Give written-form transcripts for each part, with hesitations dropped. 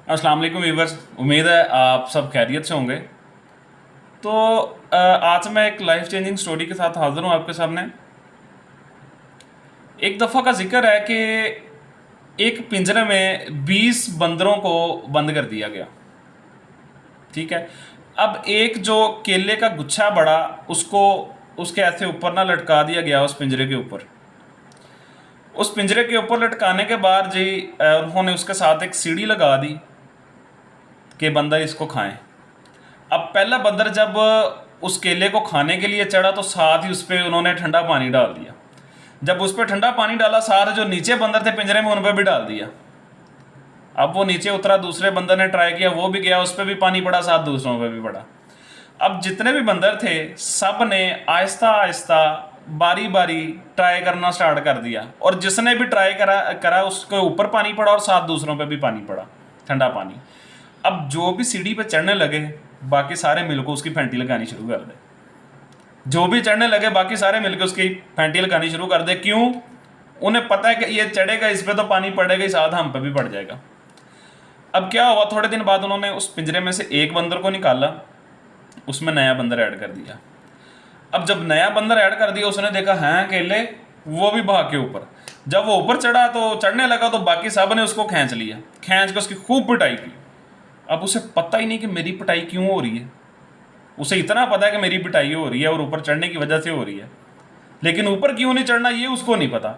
अस्सलाम वालेकुम व्यूअर्स, उम्मीद है आप सब खैरियत से होंगे। तो आज मैं एक लाइफ चेंजिंग स्टोरी के साथ हाज़िर हूँ आपके सामने। एक दफ़ा का जिक्र है कि एक पिंजरे में 20 बंदरों को बंद कर दिया गया। ठीक है। अब एक जो केले का गुच्छा बड़ा, उसको उसके ऐसे ऊपर ना लटका दिया गया उस पिंजरे के ऊपर। उस पिंजरे के ऊपर लटकाने के बाद जी उन्होंने उसके साथ एक सीढ़ी लगा दी कि बंदर इसको खाएं। अब पहला बंदर जब उस केले को खाने के लिए चढ़ा तो साथ ही उस पर उन्होंने ठंडा पानी डाल दिया। जब उस पर ठंडा पानी डाला, सारे जो नीचे बंदर थे पिंजरे में उन पर भी डाल दिया। अब वो नीचे उतरा, दूसरे बंदर ने ट्राई किया, वो भी गया, उस पर भी पानी पड़ा, साथ दूसरों पर भी पड़ा। अब जितने भी बंदर थे सब ने आहिस्ता आहिस्ता बारी बारी ट्राई करना स्टार्ट कर दिया, और जिसने भी ट्राई करा उसके ऊपर पानी पड़ा और साथ दूसरों पे भी पानी पड़ा, ठंडा पानी। अब जो भी सीढ़ी पे चढ़ने लगे बाकी सारे मिलकर उसकी फैंटी लगानी शुरू कर दे। जो भी चढ़ने लगे बाकी सारे मिलकर उसकी फैंटी लगानी शुरू कर दे। क्यों? उन्हें पता है कि ये चढ़ेगा, इस पे तो पानी पड़ेगा ही, साथ हम पे भी पड़ जाएगा। अब क्या हुआ, थोड़े दिन बाद उन्होंने उस पिंजरे में से एक बंदर को निकाला, उसमें नया बंदर ऐड कर दिया। अब जब नया बंदर ऐड कर दिया, उसने देखा हैं केले, वो भी भाग के ऊपर। जब वो ऊपर चढ़ा तो चढ़ने लगा तो बाकी सब ने उसको खींच लिया, खींच के उसकी खूब पिटाई की। अब उसे पता ही नहीं कि मेरी पिटाई क्यों हो रही है। उसे इतना पता है कि मेरी पिटाई हो रही है और ऊपर चढ़ने की वजह से हो रही है, लेकिन ऊपर क्यों नहीं चढ़ना ये उसको नहीं पता।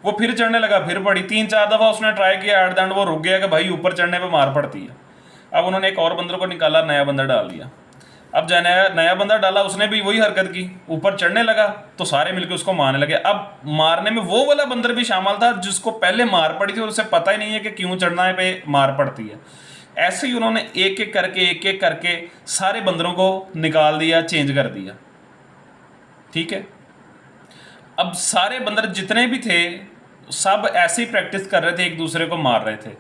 वो फिर चढ़ने लगा, फिर पड़ी, 3-4 दफ़ा उसने ट्राई किया, एट द एंड वो रुक गया कि भाई ऊपर चढ़ने पे मार पड़ती है। अब उन्होंने एक और बंदर को निकाला, नया बंदर डाल दिया। अब जो नया बंदर डाला उसने भी वही हरकत की, ऊपर चढ़ने लगा तो सारे मिलकर उसको मारने लगे। अब मारने में वो वाला बंदर भी शामिल था जिसको पहले मार पड़ी थी और उसे पता ही नहीं है कि क्यों चढ़ना है पे मार पड़ती है। ऐसे ही उन्होंने एक एक करके सारे बंदरों को निकाल दिया, चेंज कर दिया। ठीक है। अब सारे बंदर जितने भी थे सब ऐसे ही प्रैक्टिस कर रहे थे, एक दूसरे को मार रहे थे।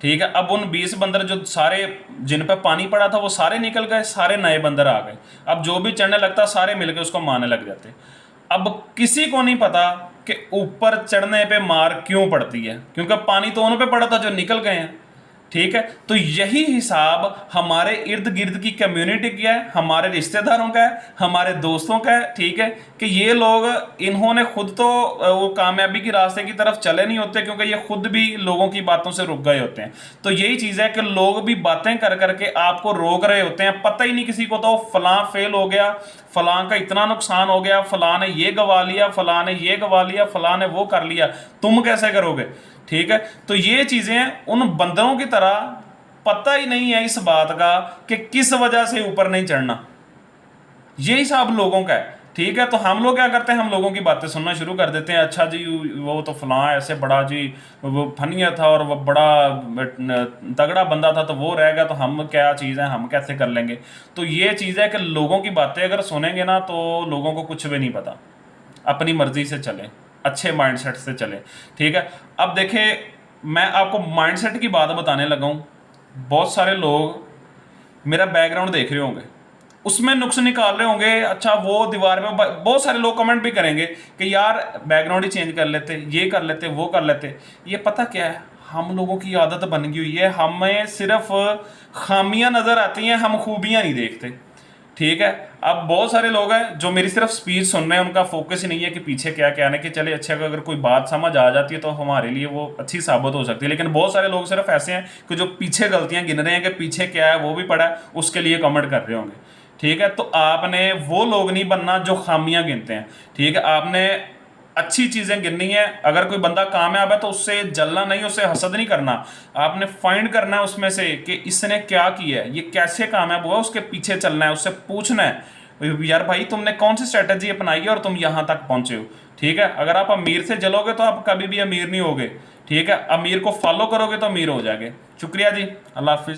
ठीक है। अब उन 20 बंदर जो सारे जिन पर पानी पड़ा था वो सारे निकल गए, सारे नए बंदर आ गए। अब जो भी चढ़ने लगता सारे मिलकर उसको मारने लग जाते। अब किसी को नहीं पता कि ऊपर चढ़ने पे मार क्यों पड़ती है, क्योंकि पानी तो उन पे पड़ा था जो निकल गए हैं। ठीक है। तो यही हिसाब हमारे इर्द गिर्द की कम्युनिटी का है, हमारे रिश्तेदारों का है, हमारे दोस्तों का है। ठीक है। कि ये लोग इन्होंने खुद तो वो कामयाबी की रास्ते की तरफ चले नहीं होते, क्योंकि ये खुद भी लोगों की बातों से रुक गए होते हैं। तो यही चीज़ है कि लोग भी बातें कर करके आपको रोक रहे होते हैं। पता ही नहीं किसी को तो फलां फेल हो गया, फलां का इतना नुकसान हो गया, फलां ने ये गवा लिया, फलां ने ये गवा लिया, फलां ने वो कर लिया, तुम कैसे करोगे। ठीक है। तो ये चीज़ें उन बंदरों की तरह पता ही नहीं है इस बात का कि किस वजह से ऊपर नहीं चढ़ना। ये हिसाब लोगों का है। ठीक है। तो हम लोग क्या करते हैं, हम लोगों की बातें सुनना शुरू कर देते हैं। अच्छा जी वो तो फलां ऐसे बड़ा जी वो फनिया था और वो बड़ा तगड़ा बंदा था, तो वो रह गया, तो हम क्या चीज़ है, हम कैसे कर लेंगे। तो ये चीज़ है कि लोगों की बातें अगर सुनेंगे ना तो लोगों को कुछ भी नहीं पता। अपनी मर्जी से चलें, अच्छे माइंडसेट से चलें। ठीक है। अब देखें, मैं आपको माइंडसेट की बात बताने लगा हूँ। बहुत सारे लोग मेरा बैकग्राउंड देख रहे होंगे, उसमें नुक्स निकाल रहे होंगे। अच्छा वो दीवार पे बहुत सारे लोग कमेंट भी करेंगे कि यार बैकग्राउंड ही चेंज कर लेते, ये कर लेते, वो कर लेते। ये पता क्या है, हम लोगों की आदत बन गई हुई है, हमें सिर्फ खामियां नज़र आती हैं, हम खूबियां नहीं देखते। ठीक है। अब बहुत सारे लोग हैं जो मेरी सिर्फ स्पीच सुन रहे हैं, उनका फोकस ही नहीं है कि पीछे क्या क्या है, कि चले अच्छा अगर कोई बात समझ आ जाती है तो हमारे लिए वो अच्छी साबित हो सकती है। लेकिन बहुत सारे लोग सिर्फ ऐसे हैं कि जो पीछे गलतियां गिन रहे हैं कि पीछे क्या है वो भी पड़ा है, उसके लिए कमेंट कर रहे होंगे। ठीक है। तो आपने वो लोग नहीं बनना जो खामियां गिनते हैं। ठीक है। आपने अच्छी चीज़ें गिननी है। अगर कोई बंदा कामयाब है तो उससे जलना नहीं, उससे हसद नहीं करना। आपने फाइंड करना है उसमें से कि इसने क्या किया है, ये कैसे कामयाब हुआ, उसके पीछे चलना है, उससे पूछना है यार भाई तुमने कौन सी स्ट्रेटजी अपनाई है और तुम यहाँ तक पहुँचे हो। ठीक है। अगर आप अमीर से जलोगे तो आप कभी भी अमीर नहीं होगे। ठीक है। अमीर को फॉलो करोगे तो अमीर हो जाएंगे। शुक्रिया जी, अल्लाह हाफिज़।